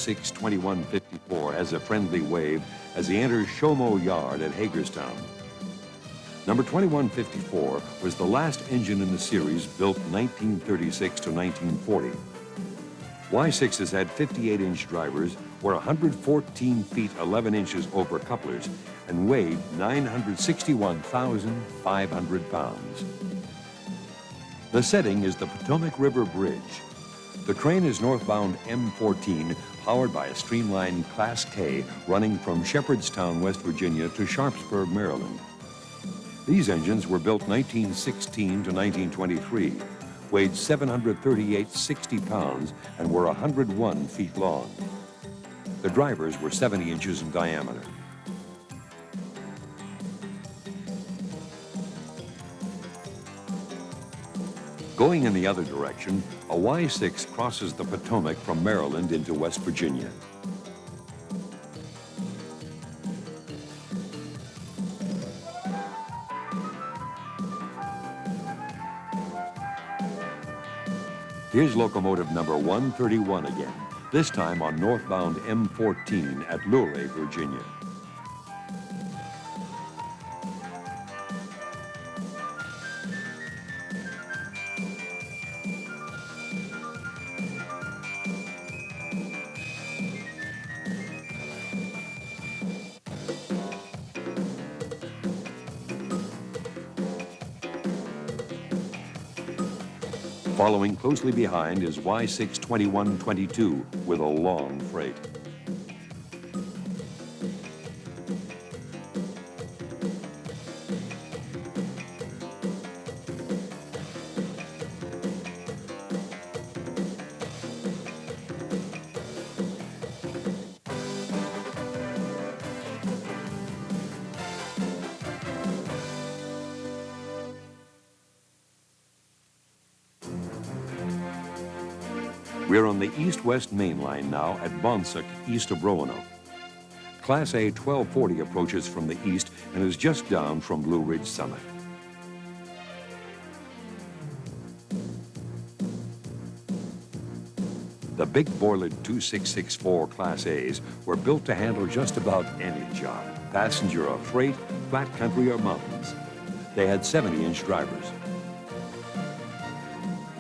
62154 has a friendly wave as he enters Shomo Yard at Hagerstown. Number 2154 was the last engine in the series built 1936 to 1940. Y6s had 58-inch drivers, were 114 feet 11 inches over couplers, and weighed 961,500 pounds. The setting is the Potomac River Bridge. The train is northbound M14, powered by a streamlined Class K running from Shepherdstown, West Virginia to Sharpsburg, Maryland. These engines were built 1916 to 1923, weighed 738.60 pounds, and were 101 feet long. The drivers were 70 inches in diameter. Going in the other direction, a Y6 crosses the Potomac from Maryland into West Virginia. Here's locomotive number 131 again, this time on northbound M14 at Luray, Virginia. Following closely behind is Y62122 with a long freight. We're on the east-west main line now at Bonsack, east of Roanoke. Class A 1240 approaches from the east and is just down from Blue Ridge Summit. The big boilered 2664 Class A's were built to handle just about any job, passenger or freight, flat country or mountains. They had 70-inch drivers.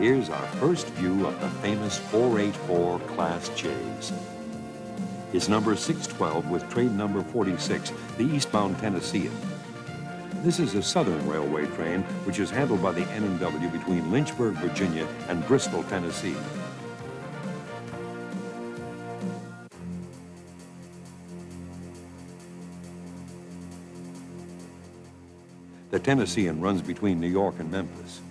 Here's our first view of the famous 484 Class J's. It's number 612 with trade number 46, the eastbound Tennessean. This is a Southern Railway train which is handled by the N&W between Lynchburg, Virginia and Bristol, Tennessee. The Tennessean runs between New York and Memphis.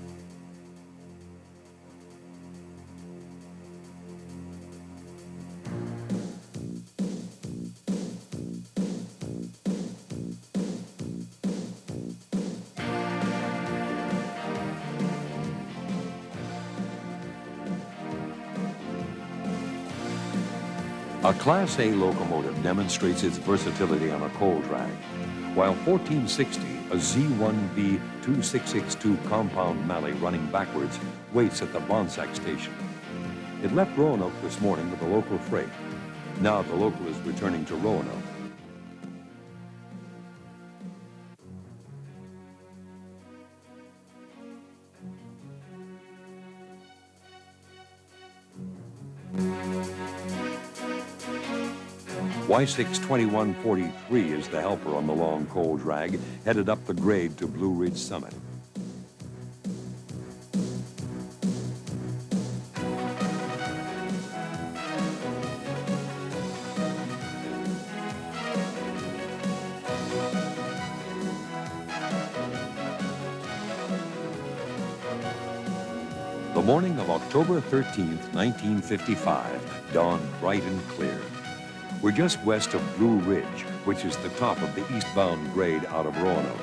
A Class A locomotive demonstrates its versatility on a coal drag, while 1460, a Z1B 2662 compound Mallet running backwards, waits at the Bonsack station. It left Roanoke this morning with a local freight. Now the local is returning to Roanoke. Y62143 is the helper on the long coal drag, headed up the grade to Blue Ridge Summit. The morning of October 13th, 1955, dawned bright and clear. We're just west of Blue Ridge, which is the top of the eastbound grade out of Roanoke.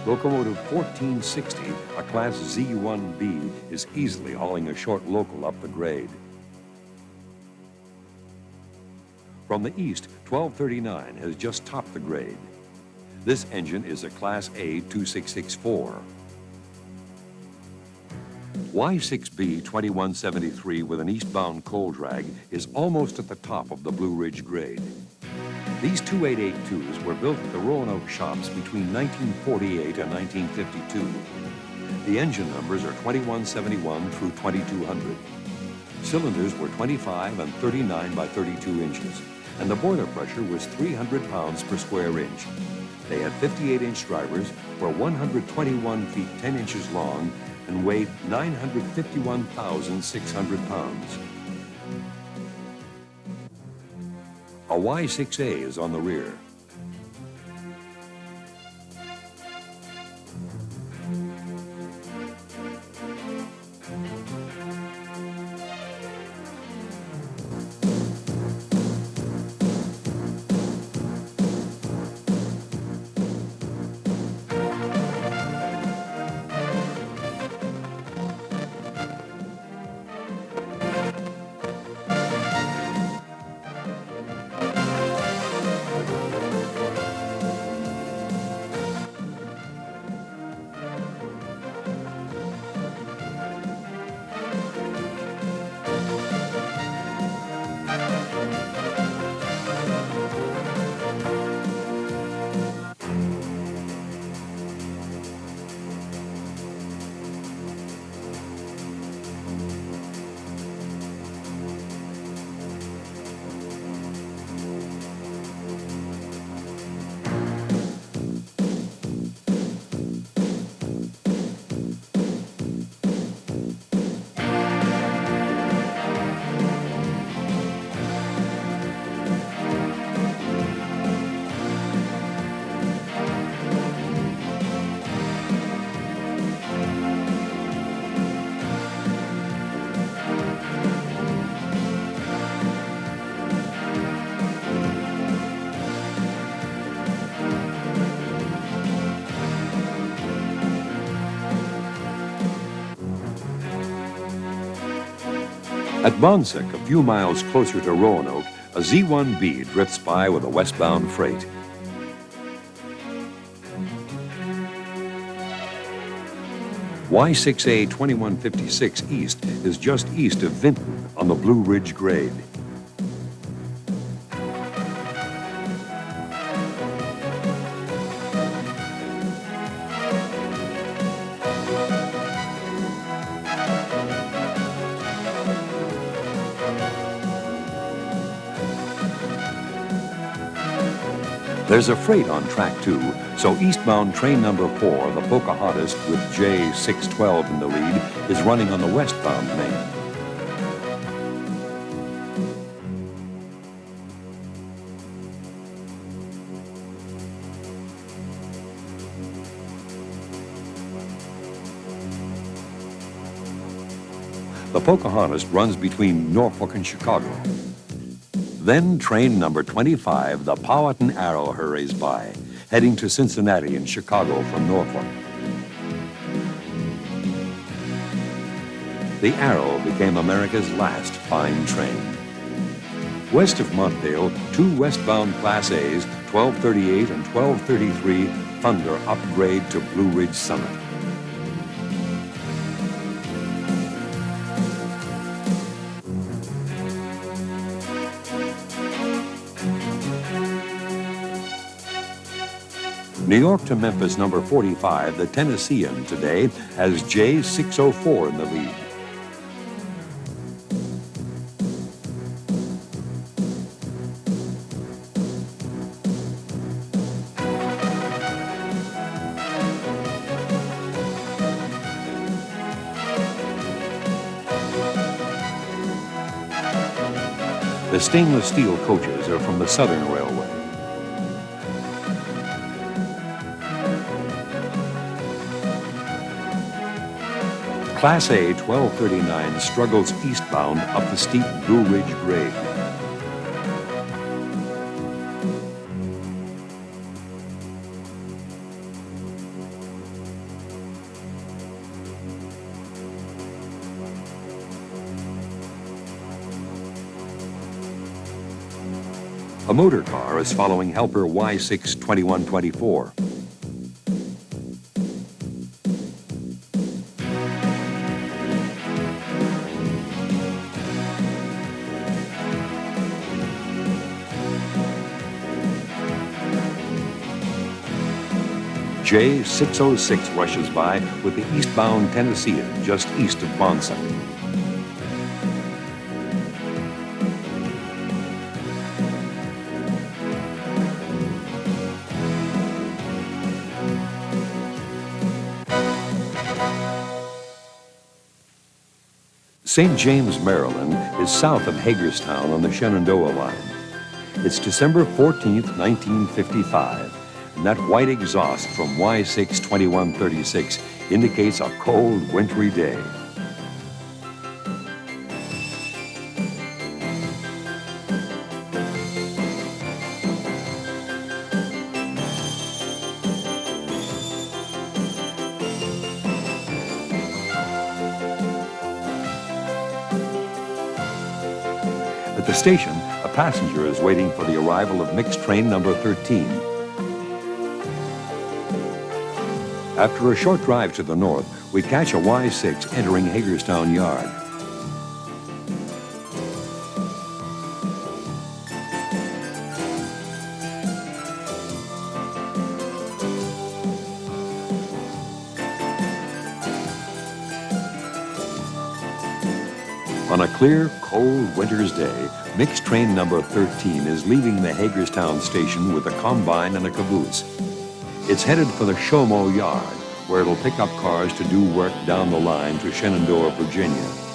Locomotive 1460, a Class Z1B, is easily hauling a short local up the grade. From the east, 1239 has just topped the grade. This engine is a Class A 2664. Y6B 2173 with an eastbound coal drag is almost at the top of the Blue Ridge grade. These 2882s were built at the Roanoke shops between 1948 and 1952. The engine numbers are 2171 through 2200. Cylinders were 25 and 39 by 32 inches, and the boiler pressure was 300 pounds per square inch. They had 58-inch drivers, were 121 feet 10 inches long, and weighed 951,600 pounds. A Y6A is on the rear. At Bonsack, a few miles closer to Roanoke, a Z1B drifts by with a westbound freight. Y6A 2156 East is just east of Vinton on the Blue Ridge grade. There's a freight on track 2, so eastbound train number 4, the Pocahontas with J612 in the lead, is running on the westbound main. The Pocahontas runs between Norfolk and Chicago. Then train number 25, the Powhatan Arrow, hurries by, heading to Cincinnati and Chicago from Norfolk. The Arrow became America's last fine train. West of Montvale, 2 westbound Class A's, 1238 and 1233, Thunder upgrade to Blue Ridge Summit. New York to Memphis number 45, the Tennessean today has J604 in the lead. The stainless steel coaches are from the Southern Railway. Class A 1239 struggles eastbound up the steep Blue Ridge grade. A motor car is following helper Y6 2124. J606 rushes by with the eastbound Tennessean just east of Bonsack. St. James, Maryland is south of Hagerstown on the Shenandoah line. It's December 14th, 1955, and that white exhaust from Y6 2136 indicates a cold, wintry day. At the station, a passenger is waiting for the arrival of mixed train number 13. After a short drive to the north, we catch a Y6 entering Hagerstown Yard. On a clear, cold winter's day, mixed train number 13 is leaving the Hagerstown station with a combine and a caboose. It's headed for the Shomo Yard, where it'll pick up cars to do work down the line to Shenandoah, Virginia.